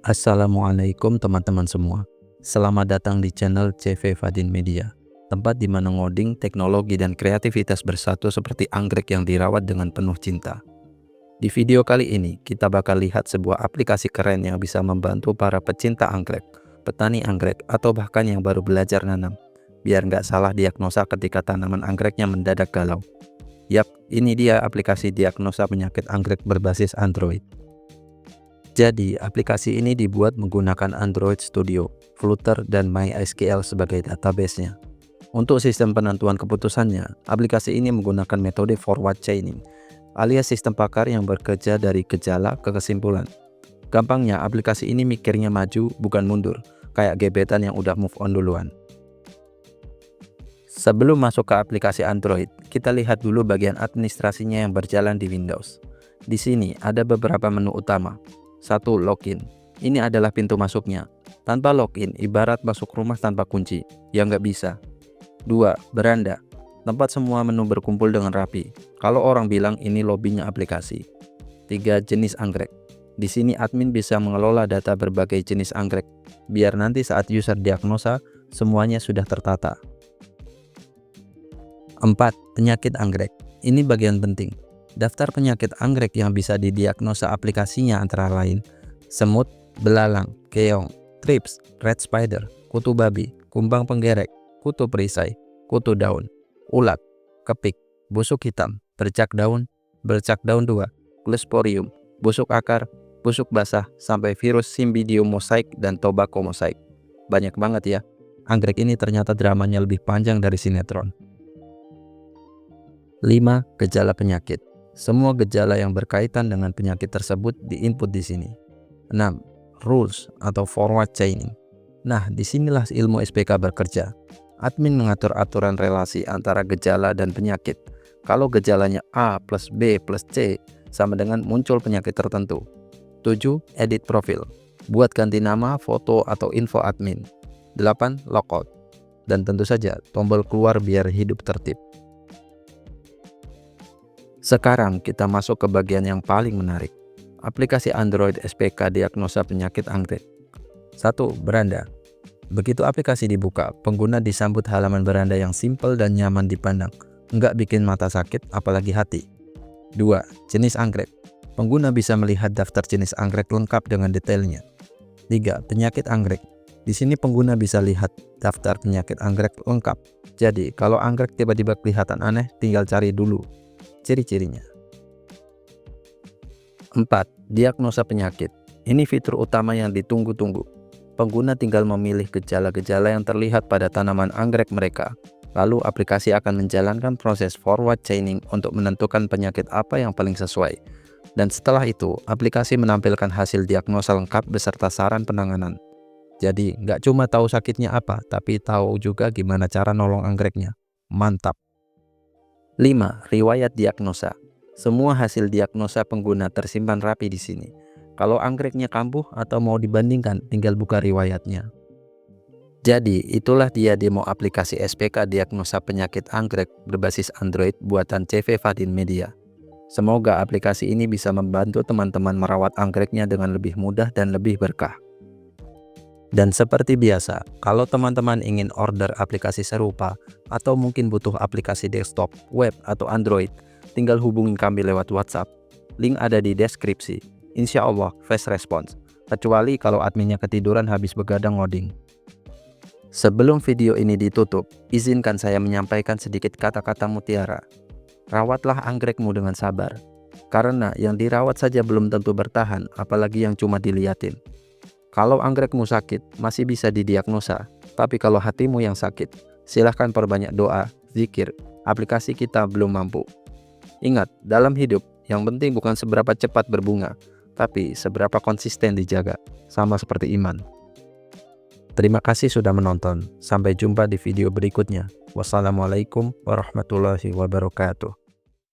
Assalamualaikum teman-teman semua. Selamat datang di channel CV Fadin Media, tempat di mana ngoding, teknologi, dan kreativitas bersatu seperti anggrek yang dirawat dengan penuh cinta. Di video kali ini, kita bakal lihat sebuah aplikasi keren yang bisa membantu para pecinta anggrek, petani anggrek, atau bahkan yang baru belajar nanam, biar nggak salah diagnosa ketika tanaman anggreknya mendadak galau. Yap, ini dia aplikasi diagnosa penyakit anggrek berbasis Android. Jadi, aplikasi ini dibuat menggunakan Android Studio, Flutter, dan MySQL sebagai database-nya. Untuk sistem penentuan keputusannya, aplikasi ini menggunakan metode forward chaining, alias sistem pakar yang bekerja dari gejala ke kesimpulan. Gampangnya, aplikasi ini mikirnya maju, bukan mundur, kayak gebetan yang udah move on duluan. Sebelum masuk ke aplikasi Android, kita lihat dulu bagian administrasinya yang berjalan di Windows. Di sini ada beberapa menu utama. 1. Login. Ini adalah pintu masuknya. Tanpa login, ibarat masuk rumah tanpa kunci. Ya nggak bisa. 2. Beranda. Tempat semua menu berkumpul dengan rapi. Kalau orang bilang ini lobbynya aplikasi. 3. Jenis anggrek. Di sini admin bisa mengelola data berbagai jenis anggrek, biar nanti saat user diagnosa, semuanya sudah tertata. 4. Penyakit anggrek. Ini bagian penting. Daftar penyakit anggrek yang bisa didiagnosa aplikasinya antara lain semut, belalang, keong, thrips, red spider, kutu babi, kumbang penggerek, kutu perisai, kutu daun, ulat, kepik, busuk hitam, bercak daun 2, clostridium, busuk akar, busuk basah, sampai virus Cymbidium mosaic dan tobacco mosaic. Banyak banget ya. Anggrek ini ternyata dramanya lebih panjang dari sinetron. 5. Gejala penyakit. Semua gejala yang berkaitan dengan penyakit tersebut diinput di sini. 6. Rules atau forward chaining. Nah, disinilah ilmu SPK bekerja. Admin mengatur aturan relasi antara gejala dan penyakit. Kalau gejalanya A plus B plus C sama dengan muncul penyakit tertentu. 7. Edit profil. Buat ganti nama, foto, atau info admin. 8. Logout. Dan tentu saja tombol keluar biar hidup tertib. Sekarang kita masuk ke bagian yang paling menarik. Aplikasi Android SPK diagnosa penyakit anggrek. 1. Beranda. Begitu aplikasi dibuka, pengguna disambut halaman beranda yang simpel dan nyaman dipandang. Nggak bikin mata sakit, apalagi hati. 2. Jenis anggrek. Pengguna bisa melihat daftar jenis anggrek lengkap dengan detailnya. 3. Penyakit anggrek. Di sini pengguna bisa lihat daftar penyakit anggrek lengkap. Jadi, kalau anggrek tiba-tiba kelihatan aneh, tinggal cari dulu ciri-cirinya. 4. Diagnosa penyakit. Ini fitur utama yang ditunggu-tunggu. Pengguna tinggal memilih gejala-gejala yang terlihat pada tanaman anggrek mereka. Lalu aplikasi akan menjalankan proses forward chaining untuk menentukan penyakit apa yang paling sesuai. Dan setelah itu, aplikasi menampilkan hasil diagnosa lengkap beserta saran penanganan. Jadi, nggak cuma tahu sakitnya apa, tapi tahu juga gimana cara nolong anggreknya. Mantap! 5. Riwayat diagnosa. Semua hasil diagnosa pengguna tersimpan rapi di sini. Kalau anggreknya kambuh atau mau dibandingkan, tinggal buka riwayatnya. Jadi, itulah dia demo aplikasi SPK diagnosa penyakit anggrek berbasis Android buatan CV Fadin Media. Semoga aplikasi ini bisa membantu teman-teman merawat anggreknya dengan lebih mudah dan lebih berkah. Dan seperti biasa, kalau teman-teman ingin order aplikasi serupa atau mungkin butuh aplikasi desktop, web, atau Android, tinggal hubungin kami lewat WhatsApp. Link ada di deskripsi. Insya Allah fast response, kecuali kalau adminnya ketiduran habis begadang ngoding. Sebelum video ini ditutup, izinkan saya menyampaikan sedikit kata-kata mutiara. Rawatlah anggrekmu dengan sabar, karena yang dirawat saja belum tentu bertahan, apalagi yang cuma diliatin. Kalau anggrekmu sakit, masih bisa didiagnosa. Tapi kalau hatimu yang sakit, silahkan perbanyak doa, zikir. Aplikasi kita belum mampu. Ingat, dalam hidup, yang penting bukan seberapa cepat berbunga, tapi seberapa konsisten dijaga, sama seperti iman. Terima kasih sudah menonton. Sampai jumpa di video berikutnya. Wassalamualaikum warahmatullahi wabarakatuh.